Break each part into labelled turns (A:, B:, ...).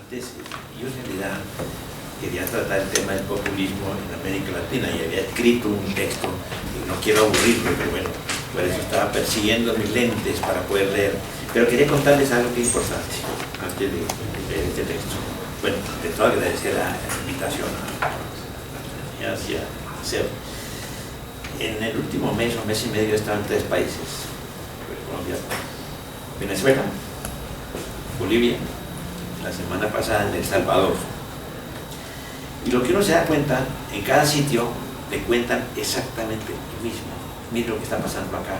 A: antes yo en realidad quería tratar el tema del populismo en América Latina y había escrito un texto, y no quiero aburrirme, pero bueno, por eso estaba persiguiendo mis lentes para poder leer. Pero quería contarles algo que es importante antes de leer este texto. Bueno, de todo agradecer la invitación a la hacia hacer. En el último mes o mes y medio he estado en 3 países: Colombia, Venezuela, Bolivia, la semana pasada en El Salvador. Y lo que uno se da cuenta, en cada sitio le cuentan exactamente lo mismo. Miren lo que está pasando acá.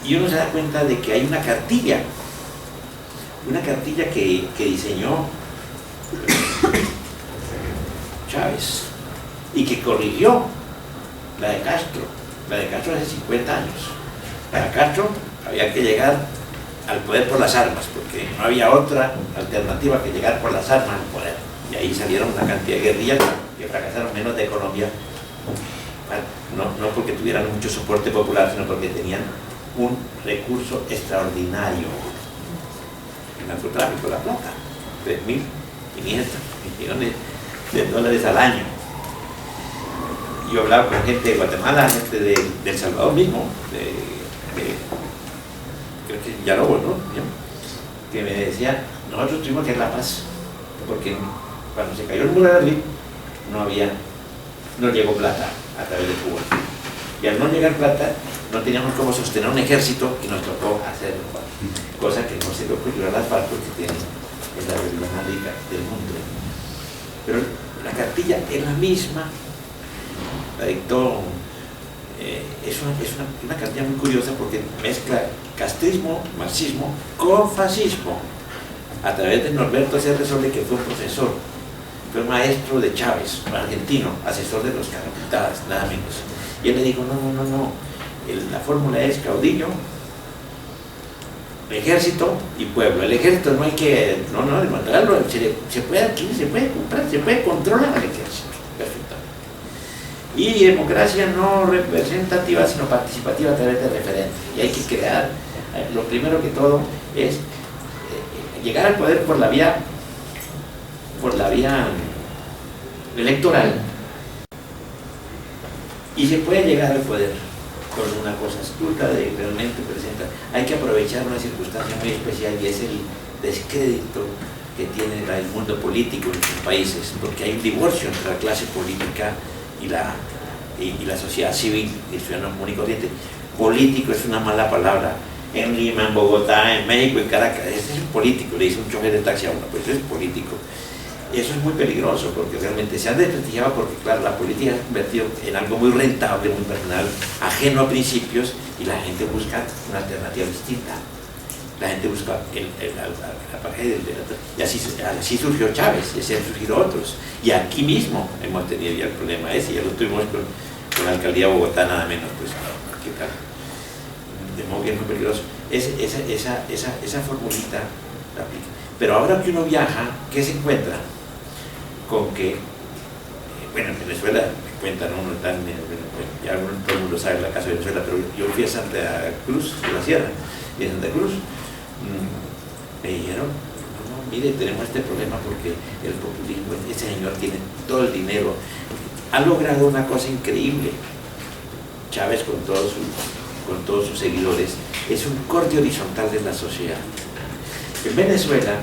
A: Y uno se da cuenta de que hay una cartilla que diseñó Chávez y que corrigió la de Castro hace 50 años. Para Castro había que llegar al poder por las armas, porque no había otra alternativa que llegar por las armas al poder. Y ahí salieron una cantidad de guerrillas que fracasaron, menos de Colombia, no porque tuvieran mucho soporte popular, sino porque tenían un recurso extraordinario: el narcotráfico, la plata, 3.500 millones de dólares al año. Yo hablaba con gente de Guatemala, gente de El Salvador mismo, creo que Yarobo, ¿no? Que me decían: nosotros tuvimos que ir a La Paz, porque cuando se cayó el muro de Berlín no llegó plata a través de Cuba. Y al no llegar plata, no teníamos cómo sostener un ejército y nos tocó hacerlo, cosa que no se le ocurrió a las FARC, porque tiene la religión más rica del mundo. Pero la cartilla es la misma, la dictó, es una cartilla muy curiosa porque mezcla castrismo, marxismo con fascismo, a través de Norberto C. Resolve, que fue un profesor, fue maestro de Chávez, un argentino, asesor de los Carapintadas, nada menos. Y él le dijo: no, la fórmula es caudillo, ejército y pueblo. El ejército no hay que, demandarlo, se puede adquirir, se puede comprar, se puede controlar al ejército perfectamente. Y democracia no representativa, sino participativa a través de referentes. Y hay que crear, lo primero que todo es llegar al poder por la vía electoral, y se puede llegar al poder con una cosa astuta de realmente presenta. Hay que aprovechar una circunstancia muy especial, y es el descrédito que tiene el mundo político en sus países, porque hay un divorcio entre la clase política y la sociedad civil, el ciudadano común y corriente. Político es una mala palabra. En Lima, en Bogotá, en México, en Caracas, ese es un político, le dice un chofer de taxi a uno, pues eso es político. Eso es muy peligroso, porque realmente se han desprestigiado, porque claro, la política se ha convertido en algo muy rentable, muy personal, ajeno a principios, y la gente busca una alternativa distinta. La gente busca la pareja y así surgió Chávez, y así han surgido otros. Y aquí mismo hemos tenido ya el problema ese, ya lo tuvimos con la alcaldía de Bogotá, nada menos, pues, ¿qué tal? De modo que es muy peligroso. Esa formulita la aplica. Pero ahora que uno viaja, ¿qué se encuentra? Con que, bueno, en Venezuela me cuentan, uno está ya todo el mundo sabe la casa de Venezuela, pero yo fui a Santa Cruz de la Sierra, y en Santa Cruz me dijeron: no, mire, tenemos este problema porque el populismo, ese señor tiene todo el dinero, ha logrado una cosa increíble. Chávez, con todos sus seguidores, es un corte horizontal de la sociedad. En Venezuela,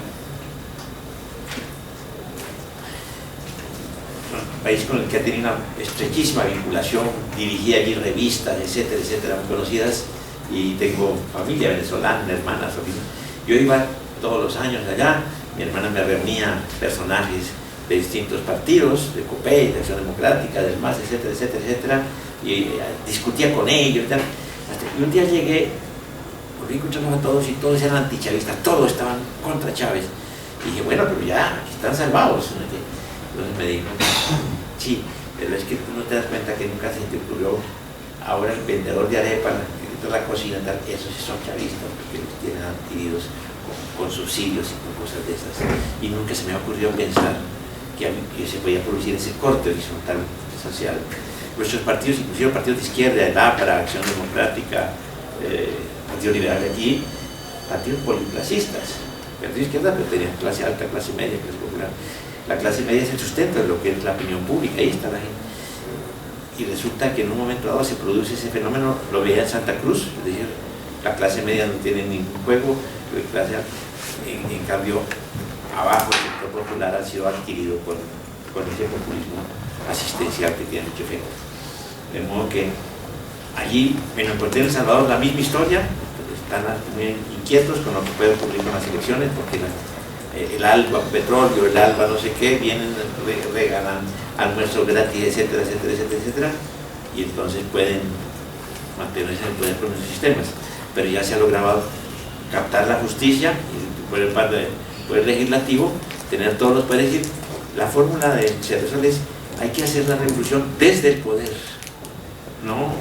A: un país con el que ha tenido una estrechísima vinculación, dirigí allí revistas, etcétera, muy conocidas, y tengo familia venezolana, hermanas, sobrinas. Yo iba todos los años allá, mi hermana me reunía personajes de distintos partidos, de COPEI, de Acción Democrática, del MAS, etcétera, y discutía con ellos, hasta que un día llegué, volví a encontrarlos a todos, y todos eran antichavistas, todos estaban contra Chávez. Y dije: bueno, pero ya, están salvados. Entonces me dijo: sí, pero es que tú no te das cuenta que nunca se te ocurrió, ahora el vendedor de arepa, la cocina, tal, esos sí son chavistas, porque los tienen adquiridos con subsidios y con cosas de esas. Y nunca se me ha ocurrido pensar que se podía producir ese corte horizontal social. Nuestros partidos, inclusive partidos de izquierda, el APRA, Acción Democrática, Partido Liberal de allí, partidos poliplacistas, de izquierda, pero tenía clase alta, clase media, clase popular. La clase media es el sustento de lo que es la opinión pública, ahí está la gente. Y resulta que en un momento dado se produce ese fenómeno, lo veía en Santa Cruz, es decir, la clase media no tiene ningún juego, la clase alta, en cambio, abajo el sector popular ha sido adquirido por ese populismo asistencial que tiene mucho efecto. De modo que allí, en El Salvador, la misma historia, están muy inquietos con lo que puede ocurrir con las elecciones, porque el ALBA petróleo, el ALBA no sé qué, vienen, regalan almuerzos gratis, etcétera, etcétera, etcétera, etcétera, y entonces pueden mantenerse en el poder con esos sistemas. Pero ya se ha logrado captar la justicia y por el poder legislativo, tener todos los poderes. La fórmula de Cerrosol es: hay que hacer la revolución desde el poder, no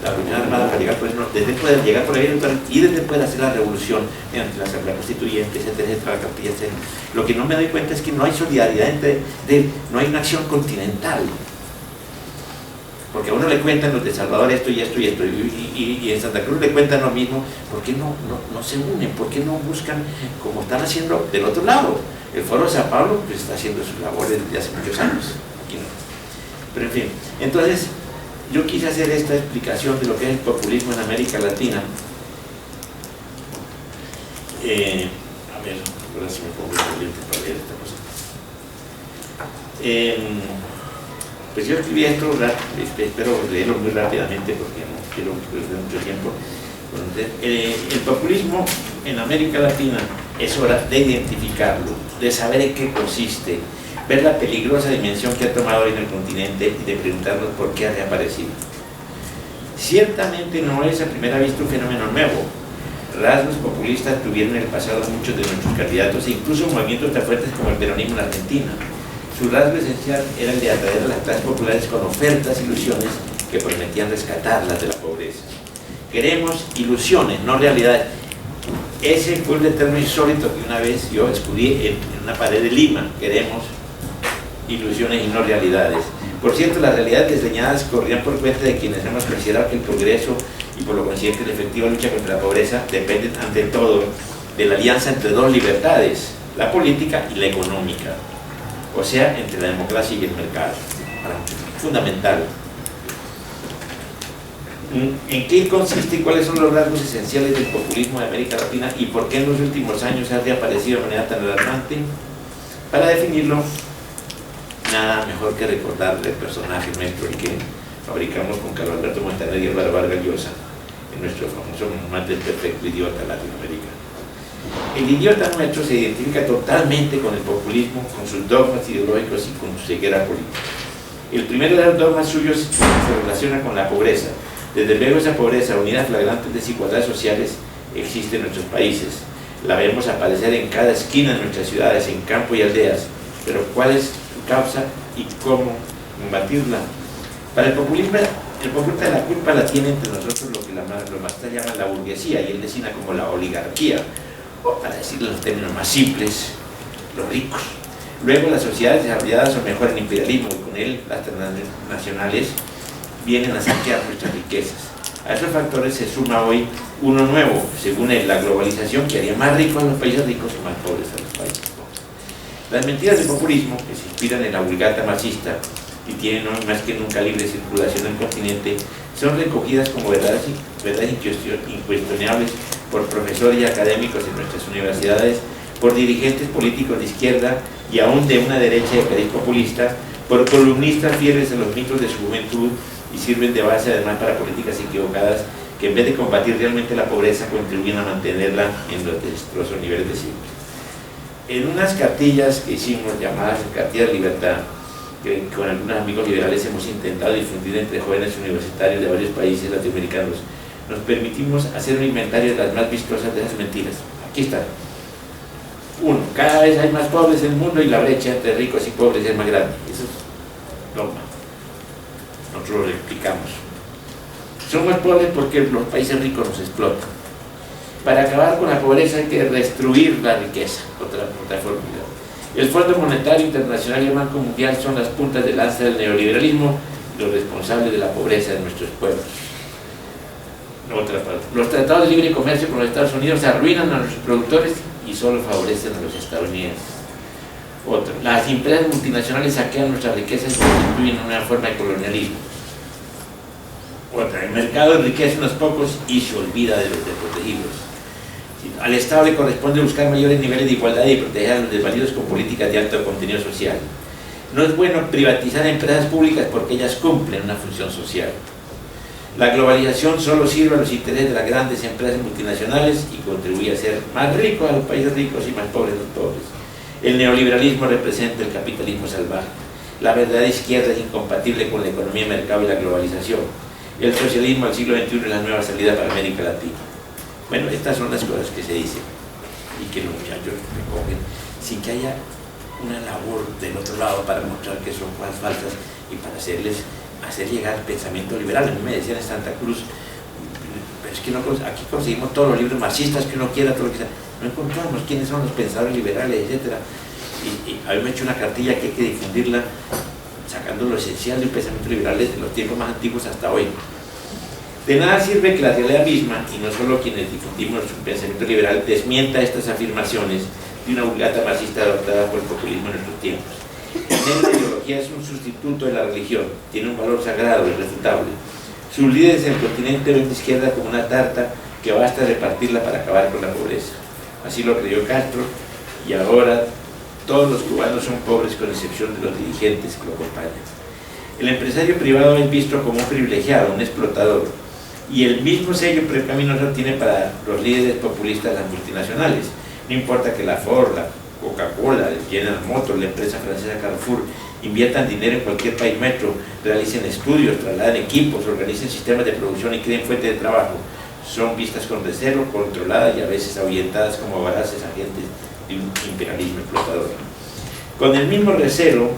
A: la Revolución Armada para llegar al poder, no, desde el poder, llegar por ahí y desde el poder hacer la revolución mediante la Asamblea Constituyente, etcétera, etcétera, la capilla, etcétera. Lo que no me doy cuenta es que no hay solidaridad no hay una acción continental, porque a uno le cuentan los de Salvador esto y esto y esto, y en Santa Cruz le cuentan lo mismo. ¿Por qué no se unen? ¿Por qué no buscan como están haciendo del otro lado? El Foro de Sao Paulo pues, está haciendo sus labores desde hace muchos años, aquí no. Pero en fin, entonces yo quise hacer esta explicación de lo que es el populismo en América Latina. A ver, ahora sí me pongo el lente para leer esta cosa. Pues yo escribí esto, espero leerlo muy rápidamente porque no quiero perder mucho tiempo. El populismo en América Latina es hora de identificarlo, de saber en qué consiste, ver la peligrosa dimensión que ha tomado hoy en el continente y de preguntarnos por qué ha reaparecido. Ciertamente no es a primera vista un fenómeno nuevo. Rasgos populistas tuvieron en el pasado muchos de nuestros candidatos e incluso movimientos tan fuertes como el peronismo en Argentina. Su rasgo esencial era el de atraer a las clases populares con ofertas e ilusiones que prometían rescatarlas de la pobreza. Queremos ilusiones, no realidades. Ese fue el término insólito que una vez yo descubrí en una pared de Lima. Queremos ilusiones y no realidades. Por cierto, las realidades desdeñadas corrían por cuenta de quienes hemos considerado que el progreso y por lo consiguiente la efectiva lucha contra la pobreza dependen ante todo de la alianza entre dos libertades, la política y la económica, o sea, entre la democracia y el mercado. Fundamental. ¿En qué consiste y cuáles son los rasgos esenciales del populismo de América Latina y por qué en los últimos años ha reaparecido de manera tan alarmante? Para definirlo, nada mejor que recordarle el personaje nuestro, el que fabricamos con Carlos Alberto Montaner y Álvaro Vargas Llosa en nuestro famoso monumento del perfecto idiota latinoamericano. El idiota nuestro se identifica totalmente con el populismo, con sus dogmas ideológicos y con su ceguera política. El primero de los dogmas suyos se relaciona con la pobreza. Desde luego esa pobreza, unida a flagrantes desigualdades sociales, existe en nuestros países. La vemos aparecer en cada esquina de nuestras ciudades, en campo y aldeas. Pero ¿cuál es su causa y cómo combatirla? Para el populista la culpa la tiene entre nosotros lo que los marxistas llaman la burguesía, y él designa como la oligarquía, o para decirlo en los términos más simples, los ricos. Luego las sociedades desarrolladas son mejor en imperialismo, y con él las transnacionales vienen a saquear nuestras riquezas. A esos factores se suma hoy uno nuevo, según él, la globalización, que haría más ricos a los países ricos y más pobres a los países pobres. Las mentiras del populismo, que se inspiran en la vulgata marxista y tienen hoy más que nunca libre circulación en el continente, son recogidas como verdades incuestionables por profesores y académicos en nuestras universidades, por dirigentes políticos de izquierda y aún de una derecha de cariz populista, por columnistas fieles a los mitos de su juventud, y sirven de base además para políticas equivocadas que en vez de combatir realmente la pobreza contribuyen a mantenerla en los desastrosos niveles de siempre. En unas cartillas que hicimos llamadas cartillas de libertad, que con algunos amigos liberales hemos intentado difundir entre jóvenes universitarios de varios países latinoamericanos, nos permitimos hacer un inventario de las más vistosas de esas mentiras. Aquí está. 1. Cada vez hay más pobres en el mundo y la brecha entre ricos y pobres es más grande. Eso es dogma. Nosotros lo explicamos. Somos pobres porque los países ricos nos explotan. Para acabar con la pobreza hay que destruir la riqueza. Otra fórmula. El Fondo Monetario Internacional y el Banco Mundial son las puntas de lanza del neoliberalismo, los responsables de la pobreza de nuestros pueblos. Otra parte. Los tratados de libre comercio con los Estados Unidos arruinan a nuestros productores y y solo favorecen a los estadounidenses. Otro, las empresas multinacionales saquean nuestras riquezas y constituyen una forma de colonialismo. Otra, el mercado enriquece a unos pocos y se olvida de los desprotegidos. Al Estado le corresponde buscar mayores niveles de igualdad y proteger a los desvalidos con políticas de alto contenido social. No es bueno privatizar empresas públicas porque ellas cumplen una función social. La globalización solo sirve a los intereses de las grandes empresas multinacionales y contribuye a ser más ricos a los países ricos y más pobres a los pobres. El neoliberalismo representa el capitalismo salvaje. La verdadera izquierda es incompatible con la economía de mercado y la globalización. El socialismo del siglo XXI es la nueva salida para América Latina. Bueno, estas son las cosas que se dicen y que los muchachos recogen sin que haya una labor del otro lado para mostrar que son cosas falsas y para hacer llegar pensamiento liberal. A mí me decían en Santa Cruz, pero es que no, aquí conseguimos todos los libros marxistas que uno quiera, todo lo que sea. No encontramos quiénes son los pensadores liberales, etc. Y a mí me he hecho una cartilla que hay que difundirla, sacando lo esencial del pensamiento liberal desde los tiempos más antiguos hasta hoy. De nada sirve que la realidad misma, y no solo quienes difundimos un pensamiento liberal, desmienta estas afirmaciones de una vulgata marxista adoptada por el populismo en nuestros tiempos. La ideología es un sustituto de la religión, tiene un valor sagrado, irrefutable. Sus líderes en el continente ven la izquierda como una tarta que basta repartirla para acabar con la pobreza. Así lo creyó Castro, y ahora todos los cubanos son pobres con excepción de los dirigentes que lo acompañan. El empresario privado es visto como un privilegiado, un explotador, y el mismo sello pecaminoso tiene para los líderes populistas las multinacionales. No importa que la Ford, la Coca-Cola, General Motors, la empresa francesa Carrefour inviertan dinero en cualquier país metro, realicen estudios, trasladen equipos, organicen sistemas de producción y creen fuentes de trabajo. Son vistas con recelo, controladas y a veces ahuyentadas como voraces agentes de un imperialismo explotador. Con el mismo recelo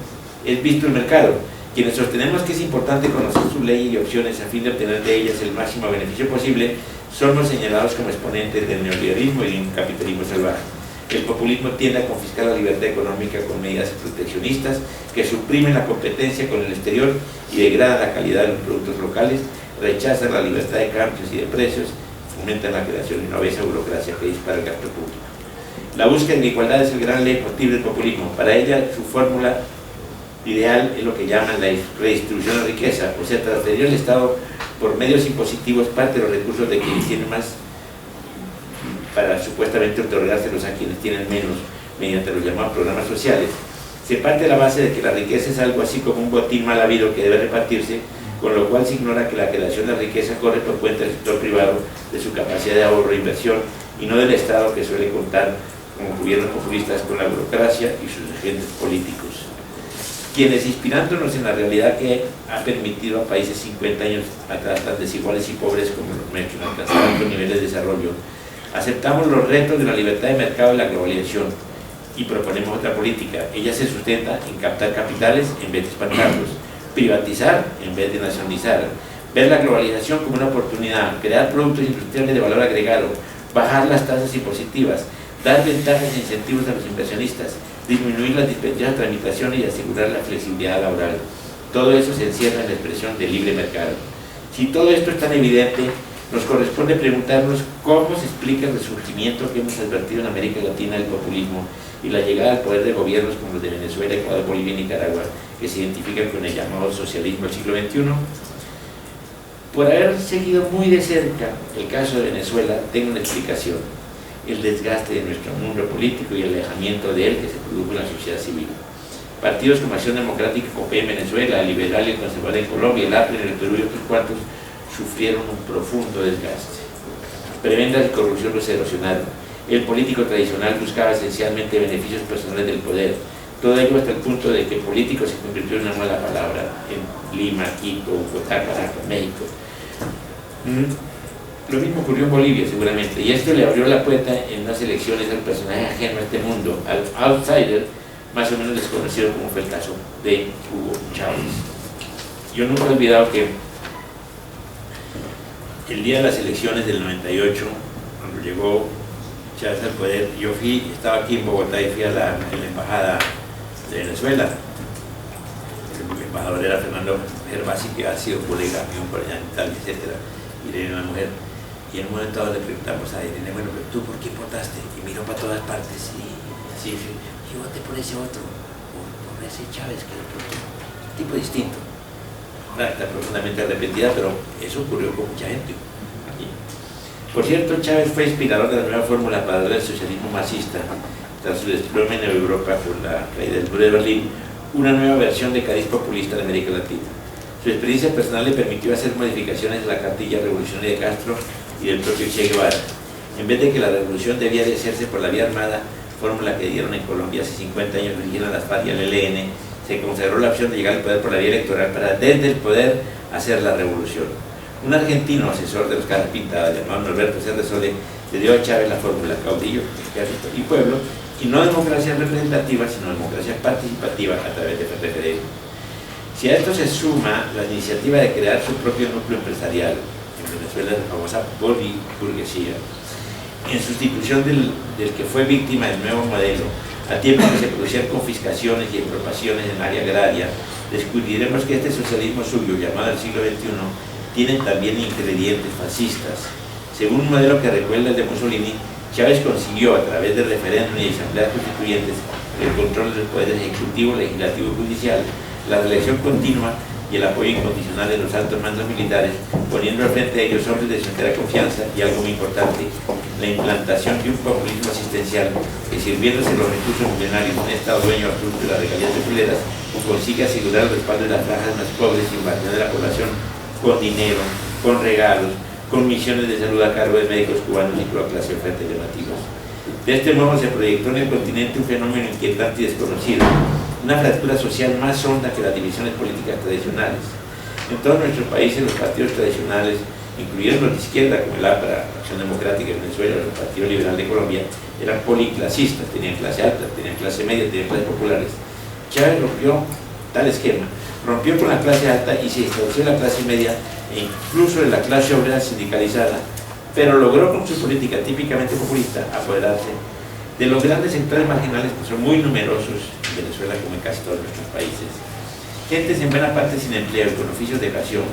A: es visto el mercado. Quienes sostenemos que es importante conocer sus leyes y opciones a fin de obtener de ellas el máximo beneficio posible, somos señalados como exponentes del neoliberalismo y del capitalismo salvaje. El populismo tiende a confiscar la libertad económica con medidas proteccionistas que suprimen la competencia con el exterior y degradan la calidad de los productos locales, rechazan la libertad de cambios y de precios, fomentan la creación de una obesa burocracia que dispara el gasto público. La búsqueda de la igualdad es el gran leitmotiv del populismo. Para ella, su fórmula ideal es lo que llaman la redistribución de riqueza, o sea, transferir al Estado por medios impositivos parte de los recursos de quienes tienen más para supuestamente otorgárselos a quienes tienen menos mediante los llamados programas sociales. Se parte de la base de que la riqueza es algo así como un botín mal habido que debe repartirse, con lo cual se ignora que la creación de la riqueza corre por cuenta del sector privado, de su capacidad de ahorro e inversión, y no del Estado, que suele contar como gobiernos populistas con la burocracia y sus agentes políticos. Quienes, inspirándonos en la realidad que ha permitido a países 50 años atrás tan desiguales y pobres como los nuestros alcanzar altos niveles de desarrollo, aceptamos los retos de la libertad de mercado y la globalización y proponemos otra política. Ella se sustenta en captar capitales en vez de espantarlos, privatizar en vez de nacionalizar, ver la globalización como una oportunidad, crear productos industriales de valor agregado, bajar las tasas impositivas, dar ventajas e incentivos a los inversionistas, disminuir las dispendiosas tramitaciones y asegurar la flexibilidad laboral. Todo eso se encierra en la expresión del libre mercado. Si todo esto es tan evidente, nos corresponde preguntarnos cómo se explica el resurgimiento que hemos advertido en América Latina del populismo y la llegada al poder de gobiernos como los de Venezuela, Ecuador, Bolivia y Nicaragua, que se identifican con el llamado socialismo del siglo XXI. Por haber seguido muy de cerca el caso de Venezuela, tengo una explicación: el desgaste de nuestro mundo político y el alejamiento de él que se produjo en la sociedad civil. Partidos como Acción Democrática, COPE en Venezuela, el Liberal y el Conservador en Colombia, el APRE en el Perú y otros cuantos sufrieron un profundo desgaste. Prebendas de corrupción los erosionaron. El político tradicional buscaba esencialmente beneficios personales del poder. Todo ello hasta el punto de que político se convirtió en una mala palabra en Lima, Quito, Bogotá, Caracas, México. Lo mismo ocurrió en Bolivia seguramente, y esto le abrió la puerta en unas elecciones al personaje ajeno a este mundo, al outsider, más o menos desconocido, como fue el caso de Hugo Chávez. Yo nunca he olvidado que el día de las elecciones del 98, cuando llegó Chávez al poder, yo estaba aquí en Bogotá y fui a la embajada de Venezuela. El embajador era Fernando Gervasi, que ha sido colega mío por allá en Italia, etc. Y era una mujer. Y en un momento dado le preguntamos a Irene, bueno, pero ¿tú por qué votaste? Y miró para todas partes y así, yo voté por ese otro, por ese Chávez que es otro tipo distinto. Está profundamente arrepentida, pero eso ocurrió con mucha gente. Por cierto, Chávez fue inspirador de la nueva fórmula para el socialismo marxista, tras su desplome en Europa por la caída del muro de Berlín, una nueva versión de cariz populista de América Latina. Su experiencia personal le permitió hacer modificaciones en la cartilla revolucionaria de Castro y del propio Che Guevara. En vez de que la revolución debía de hacerse por la vía armada, fórmula que dieron en Colombia hace 50 años, dirigieron a las FARC y al ELN, se consagró la opción de llegar al poder por la vía electoral para desde el poder hacer la revolución. Un argentino asesor de los caras pintadas, llamado Norberto Cerresole, le dio a Chávez la fórmula caudillo, ejército y pueblo, y no democracia representativa, sino democracia participativa a través de referéndum. Si a esto se suma la iniciativa de crear su propio núcleo empresarial, en Venezuela la famosa burguesía, en sustitución del que fue víctima del nuevo modelo, a tiempo que se producían confiscaciones y expropiaciones en el área agraria, descubriremos que este socialismo suyo, llamado el siglo XXI, tiene también ingredientes fascistas. Según un modelo que recuerda el de Mussolini, Chávez consiguió, a través de referéndum y asambleas constituyentes, el control del poder ejecutivo, legislativo y judicial, la reelección continua y el apoyo incondicional de los altos mandos militares, poniendo al frente de ellos hombres de su entera confianza y, algo muy importante, la implantación de un populismo asistencial que, sirviéndose los recursos millonarios de un Estado dueño absoluto de las regalías petroleras, consigue asegurar el respaldo de las franjas más pobres y marginales de la población con dinero, con regalos, con misiones de salud a cargo de médicos cubanos y cloacas y ofertas llamativas. De este modo se proyectó en el continente un fenómeno inquietante y desconocido, una fractura social más honda que las divisiones políticas tradicionales. En todos nuestros países los partidos tradicionales, incluyendo los de izquierda como el APRA, Acción Democrática de Venezuela, o el Partido Liberal de Colombia, eran policlasistas, tenían clase alta, tenían clase media, tenían clases populares. Chávez rompió tal esquema, rompió con la clase alta y se estableció la clase media e incluso en la clase obrera sindicalizada, pero logró con su política típicamente populista apoderarse de los grandes sectores marginales que son muy numerosos en Venezuela como en casi todos nuestros países. Gentes en buena parte sin empleo y con oficios de evasión.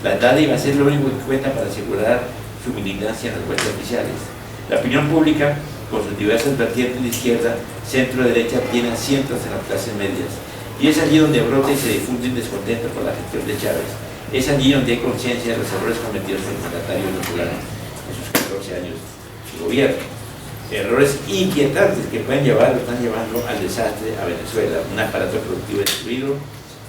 A: La dádiva va a ser lo único que cuenta para asegurar su militancia en las vueltas oficiales. La opinión pública, con sus diversas vertientes de izquierda, centro-derecha, tiene asientos en las clases medias. Y es allí donde brota y se difunde un descontento por la gestión de Chávez. Es allí donde hay conciencia de los errores cometidos por el mandatario venezolano en sus 14 años de gobierno. Errores inquietantes que pueden llevar, lo están llevando al desastre a Venezuela. Un aparato productivo destruido,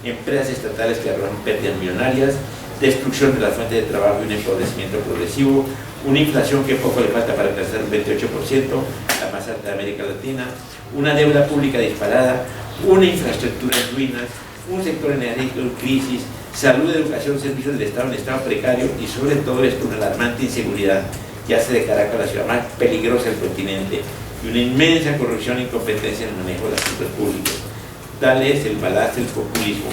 A: empresas estatales que arrojan pérdidas millonarias, destrucción de la fuente de trabajo y un empobrecimiento progresivo, una inflación que poco le falta para alcanzar un 28%, la más alta de América Latina, una deuda pública disparada, una infraestructura en ruinas, un sector energético en crisis, salud, educación, servicios del Estado en estado precario y sobre todo esto una alarmante inseguridad que hace de Caracas la ciudad más peligrosa del continente y una inmensa corrupción e incompetencia en el manejo de asuntos públicos. Tal es el balazo del populismo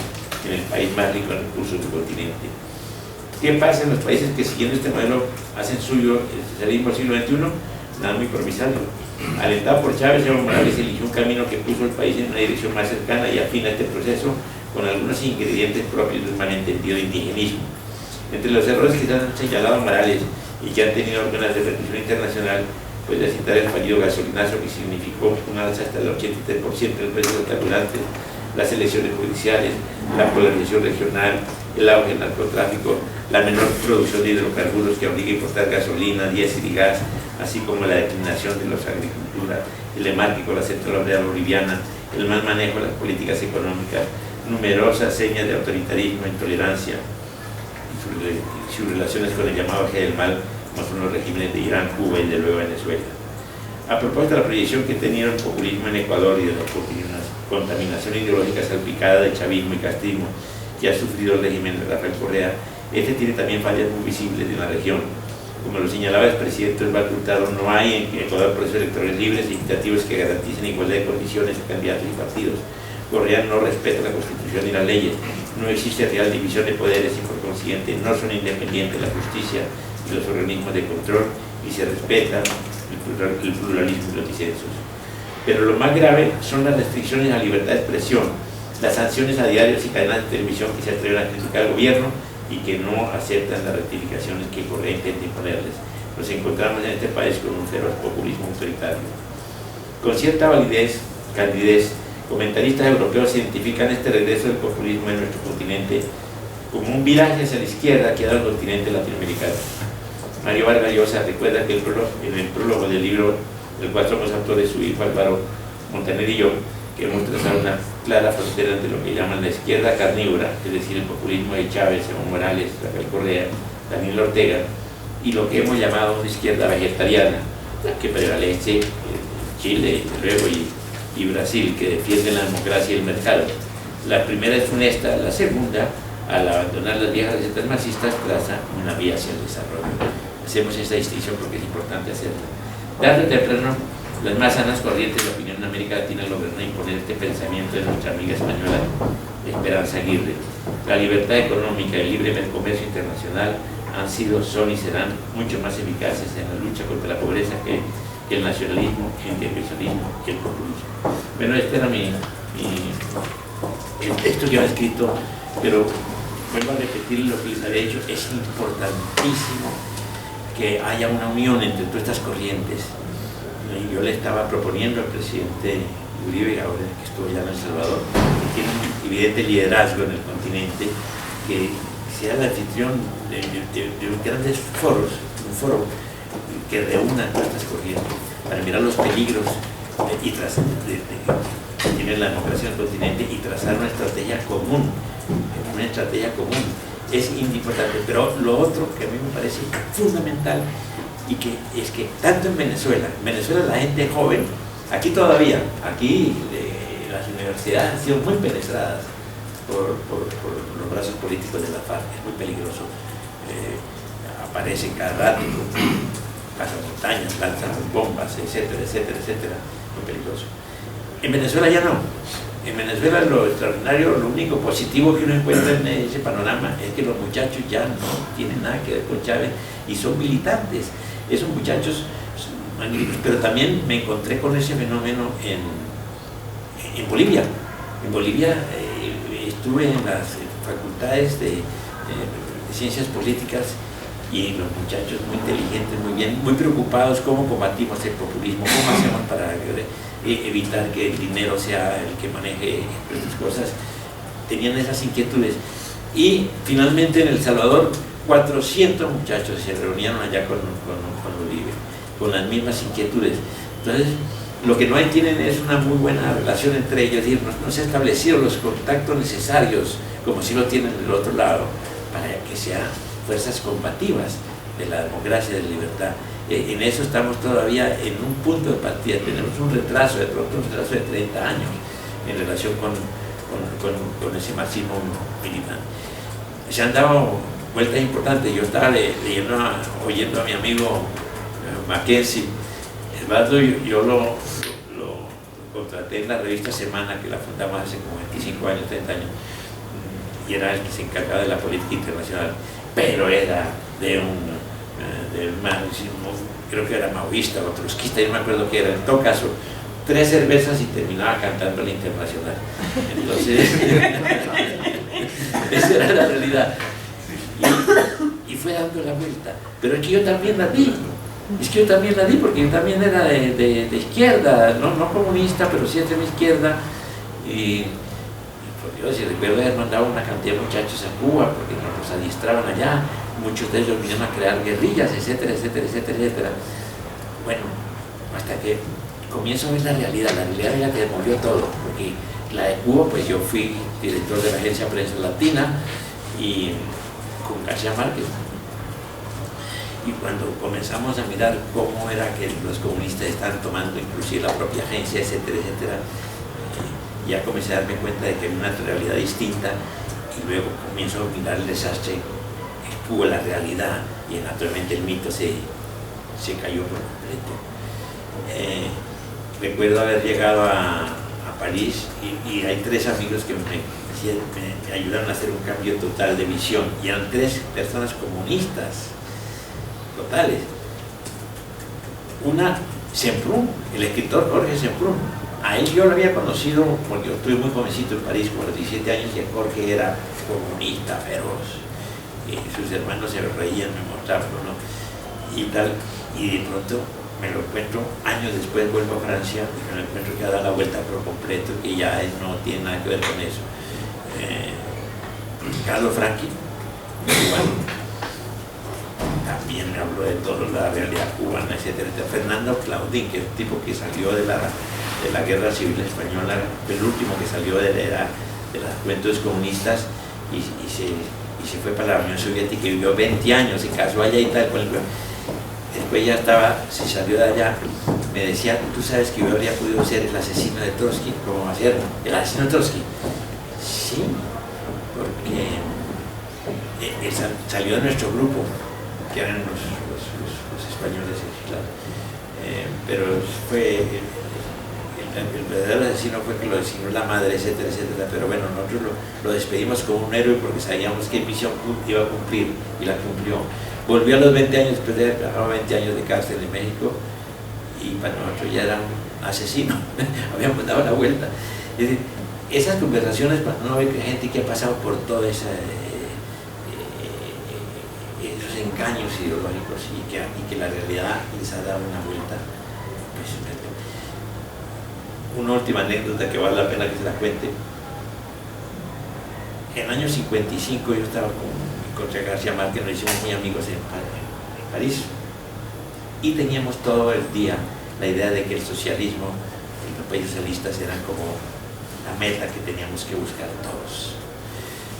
A: en el país más rico en recursos del continente. ¿Qué pasa en los países que siguiendo este modelo hacen suyo el socialismo del siglo XXI? Nada muy promisorio. Alentado por Chávez, Evo Morales eligió un camino que puso al país en una dirección más cercana y afín a este proceso con algunos ingredientes propios de un malentendido indigenismo. Entre los errores que se han señalado a Morales y que han tenido alguna repercusión internacional, puede citar el fallido gasolinazo que significó un alza hasta el 83% del precio de los carburantes, las elecciones judiciales, la polarización regional, el auge del narcotráfico, la menor producción de hidrocarburos que obliga a importar gasolina, diésel y gas, así como la declinación de la agricultura, el embárquico de la central obrera boliviana, el mal manejo de las políticas económicas, numerosas señas de autoritarismo, intolerancia y sus relaciones con el llamado eje del mal, como son los regímenes de Irán, Cuba y de luego Venezuela. A propósito de la proyección que ha tenido el populismo en Ecuador y de la contaminación ideológica salpicada de chavismo y castrismo que ha sufrido el régimen de Rafael Correa, este tiene también fallas muy visibles en la región. Como lo señalaba el presidente Osvaldo Hurtado, no hay en Ecuador procesos electorales libres e equitativos que garanticen igualdad de condiciones de candidatos y partidos. Correa no respeta la Constitución ni las leyes, no existe real división de poderes y por consiguiente no son independientes la justicia y los organismos de control y se respeta el pluralismo y los disensos. Pero lo más grave son las restricciones a la libertad de expresión, las sanciones a diarios y cadenas de televisión que se atreven a criticar al gobierno y que no aceptan las rectificaciones que Correa intenta imponerles. nos encontramos en este país con un feroz populismo autoritario. Con cierta candidez, comentaristas europeos identifican este regreso del populismo en nuestro continente como un viraje hacia la izquierda que ha dado al continente latinoamericano. Mario Vargas Llosa recuerda que en el prólogo del libro, del cual somos autores, su hijo Álvaro Montaner y yo, que hemos trazado una clara frontera entre lo que llaman la izquierda carnívora, es decir, el populismo de Chávez, Evo Morales, Rafael Correa, Daniel Ortega, y lo que hemos llamado una izquierda vegetariana, que prevalece en Chile, luego y Brasil, que defiende la democracia y el mercado. La primera es funesta, la segunda, al abandonar las viejas recetas marxistas, traza una vía hacia el desarrollo. Hacemos esta distinción porque es importante hacerla. Tarde o temprano, las más sanas corrientes de opinión en América Latina lograron imponer este pensamiento de nuestra amiga española Esperanza Aguirre. La libertad económica y el libre comercio internacional han sido, son y serán mucho más eficaces en la lucha contra la pobreza que el nacionalismo, el intervencionismo y el populismo. Bueno, este era el texto que había escrito, pero vuelvo a repetir lo que les había dicho, es importantísimo que haya una unión entre todas estas corrientes. Y yo le estaba proponiendo al presidente Uribe, ahora que estuvo ya en El Salvador, que tiene un evidente liderazgo en el continente, que sea el anfitrión de grandes foros, un foro que reúna todas estas corrientes para mirar los peligros que tiene la democracia en el continente y trazar una estrategia común. Es importante, pero lo otro que a mí me parece fundamental y que es que tanto en Venezuela la gente joven, aquí todavía, las universidades han sido muy penetradas por los brazos políticos de la FARC, es muy peligroso, aparecen cada rato, pasan montañas, lanzan bombas, etcétera, muy peligroso. En Venezuela ya no. En Venezuela lo extraordinario, lo único positivo que uno encuentra en ese panorama es que los muchachos ya no tienen nada que ver con Chávez y son militantes. Esos muchachos son magníficos, pero también me encontré con ese fenómeno en Bolivia. En Bolivia estuve en las facultades de ciencias políticas y los muchachos muy inteligentes, muy bien, muy preocupados cómo combatimos el populismo, cómo hacemos para evitar que el dinero sea el que maneje estas cosas. Tenían esas inquietudes y finalmente en El Salvador 400 muchachos se reunieron allá con Uribe, con las mismas inquietudes. Entonces lo que no tienen es una muy buena relación entre ellos, es decir, no se han establecido los contactos necesarios como si lo tienen del otro lado para que sean fuerzas combativas de la democracia y de la libertad. En eso estamos todavía en un punto de partida, tenemos un retraso, de pronto un retraso de 30 años en relación con ese marxismo militante. Se han dado vueltas importantes. Yo estaba oyendo a mi amigo Mackenzie. Eduardo, yo lo contraté en la revista Semana, que la fundamos hace como 25 años, 30 años, y era el que se encargaba de la política internacional, pero era de marxismo, creo que era maoísta o trotskista, yo no me acuerdo qué era. En todo caso, 3 cervezas y terminaba cantando la Internacional. Entonces, esa era la realidad. Y fue dando la vuelta. Pero es que yo también la di. Porque yo también era de izquierda, no comunista, pero sí de izquierda. Y por Dios, y recuerdo haber mandado una cantidad de muchachos a Cuba, porque nos adiestraban allá. Muchos de ellos vinieron a crear guerrillas, etcétera. Bueno, hasta que comienzo a ver la realidad ya que movió todo, porque la de Cuba, pues yo fui director de la agencia Prensa Latina y con García Márquez. Y cuando comenzamos a mirar cómo era que los comunistas estaban tomando inclusive la propia agencia, etcétera, ya comencé a darme cuenta de que había una realidad distinta y luego comienzo a mirar el desastre que hubo, la realidad, y naturalmente el mito se cayó por completo. Recuerdo haber llegado a París y hay 3 amigos que me ayudaron a hacer un cambio total de visión, y eran 3 personas comunistas totales. Una, Semprún, el escritor Jorge Semprún. A él yo lo había conocido porque yo estuve muy jovencito en París, con los 17 años, y Jorge era comunista feroz, y sus hermanos se reían, me mostraban, ¿no? y tal, y de pronto me lo encuentro, años después vuelvo a Francia y me lo encuentro que ha dado la vuelta por completo, que ya no tiene nada que ver con eso. Carlos Franqui, cubano, también me habló de toda la realidad cubana, etcétera, etcétera. Fernando Claudín, que es un tipo que salió de la Guerra Civil Española, el último que salió de las juventudes comunistas y se fue para la Unión Soviética y vivió 20 años, se casó allá y tal. Después ya se salió de allá, me decía, tú sabes que yo habría podido ser el asesino de Trotsky, ¿cómo va a ser? El asesino de Trotsky. Sí, porque él salió de nuestro grupo, que eran los españoles exilados, pero fue el verdadero asesino fue que lo designó la madre, etcétera, etcétera. Pero bueno, nosotros lo despedimos como un héroe porque sabíamos qué misión iba a cumplir y la cumplió. Volvió a los 20 años, después de haber trabajado 20 años de cárcel en México, y para nosotros ya era un asesino, habíamos dado la vuelta. Es decir, esas conversaciones, para no ver que gente que ha pasado por todos esos engaños ideológicos y que la realidad les ha dado una vuelta. Pues, una última anécdota que vale la pena que se la cuente. En el año 55 yo estaba contra García Márquez, nos hicimos muy amigos en París y teníamos todo el día la idea de que el socialismo y los países socialistas eran como la meta que teníamos que buscar todos.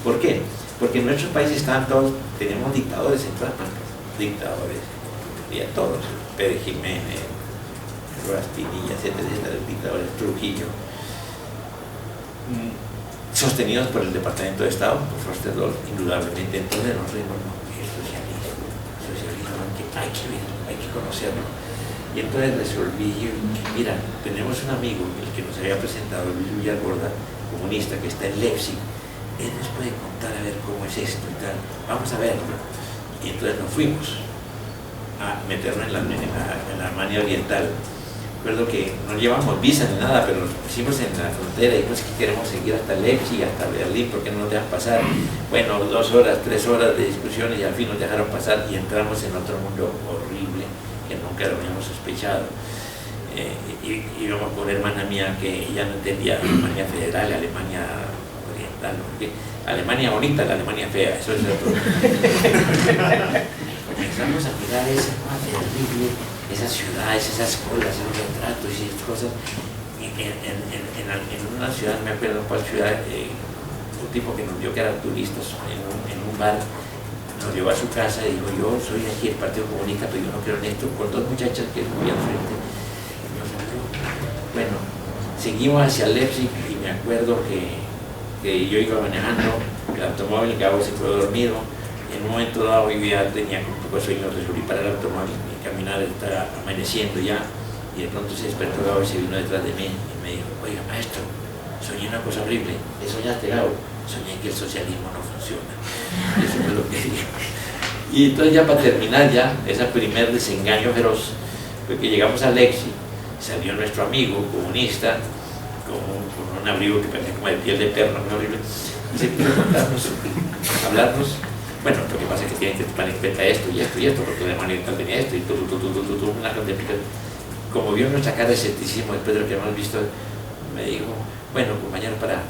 A: ¿Por qué? Porque en nuestros países estaban todos, teníamos dictadores en todas partes, dictadores, y todos, Pérez Jiménez, Rojas Pinilla, etcétera, etcétera, dictadores, Trujillo, sostenidos por el Departamento de Estado, por Foster Dole, indudablemente. Entonces nos reímos, no, el socialismo, hay que ver, hay que conocerlo. Y entonces resolví, mira, tenemos un amigo, el que nos había presentado, Luis Villarborda, comunista, que está en Leipzig, él nos puede contar a ver cómo es esto y tal, vamos a verlo. Y entonces nos fuimos a meternos en la Alemania Oriental. Recuerdo que no llevamos visa ni nada, pero nos pusimos en la frontera y pues que queremos seguir hasta Leipzig, hasta Berlín, ¿por qué no nos dejan pasar? Bueno, 2 horas, 3 horas de discusiones y al fin nos dejaron pasar y entramos en otro mundo horrible que nunca lo habíamos sospechado. Y íbamos con una hermana mía que ella no entendía Alemania federal, Alemania oriental, porque Alemania bonita, la Alemania fea, eso es otro. Comenzamos a mirar esa cosa terrible, esas ciudades, esas colas, esos retratos y esas cosas. En una ciudad, me acuerdo cuál ciudad, un tipo que nos vio que eran turistas en un bar, nos llevó a su casa y dijo, yo soy aquí el Partido Comunista, pero yo no creo en esto, con 2 muchachas que muy al frente. Bueno, seguimos hacia Leipzig y me acuerdo que yo iba manejando el automóvil, que se quedó dormido. En un momento dado yo ya tenía un poco de sueño, resolví parar el automóvil y caminar, estaba amaneciendo ya, y de pronto se despertó Gabo y se vino detrás de mí y me dijo, oiga maestro, soñé una cosa horrible. ¿Qué soñaste, Gabo? Soñé que el socialismo no funciona. Y eso fue lo que dije. Y entonces ya para terminar ya, ese primer desengaño feroz, fue que llegamos a Leipzig, salió nuestro amigo comunista, con un abrigo que parecía como de piel de perro, muy horrible, y se puso a contarnos, a hablarnos. Bueno, lo que pasa es que tienen que tomar en cuenta esto y esto y esto, porque Alemania Oriental tenía esto y una cantidad de... Como vio nuestra cara de escepticismo después de lo que hemos visto, me dijo, bueno, compañero, para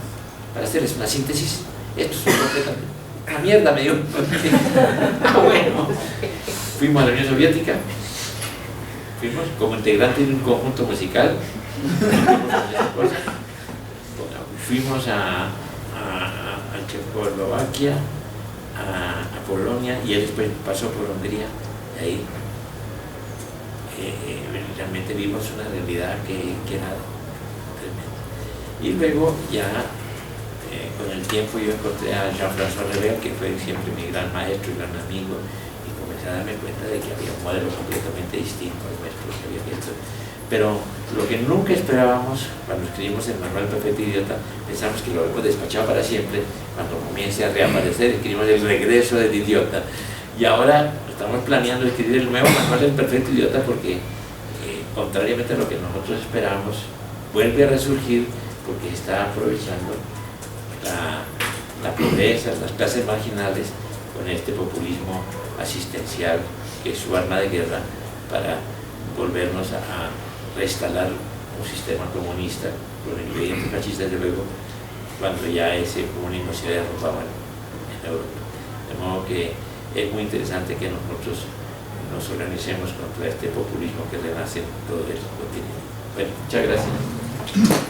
A: hacerles una síntesis, esto es una mierda, me dijo. Bueno, fuimos a la Unión Soviética, fuimos como integrante de un conjunto musical, fuimos a Checoslovaquia, a Polonia, y él después pasó por Hungría, y ahí realmente vimos una realidad que era tremenda. Y luego ya con el tiempo yo encontré a Jean-François Revel, que fue siempre mi gran maestro y gran amigo, y comencé a darme cuenta de que había un modelo completamente distinto al nuestro que había visto. Pero lo que nunca esperábamos cuando escribimos el Manual del Perfecto Idiota, pensamos que lo hemos despachado para siempre. Cuando comience a reaparecer, escribimos el regreso del idiota. Y ahora estamos planeando escribir el nuevo Manual del Perfecto Idiota porque, contrariamente a lo que nosotros esperábamos, vuelve a resurgir porque está aprovechando la pobreza, las clases marginales, con este populismo asistencial que es su arma de guerra para volvernos a reinstalar un sistema comunista con ingredientes fascistas, desde luego, cuando ya ese comunismo se haya derrumbado en Europa. De modo que es muy interesante que nosotros nos organicemos contra este populismo que renace en todo el continente. Bueno, muchas gracias.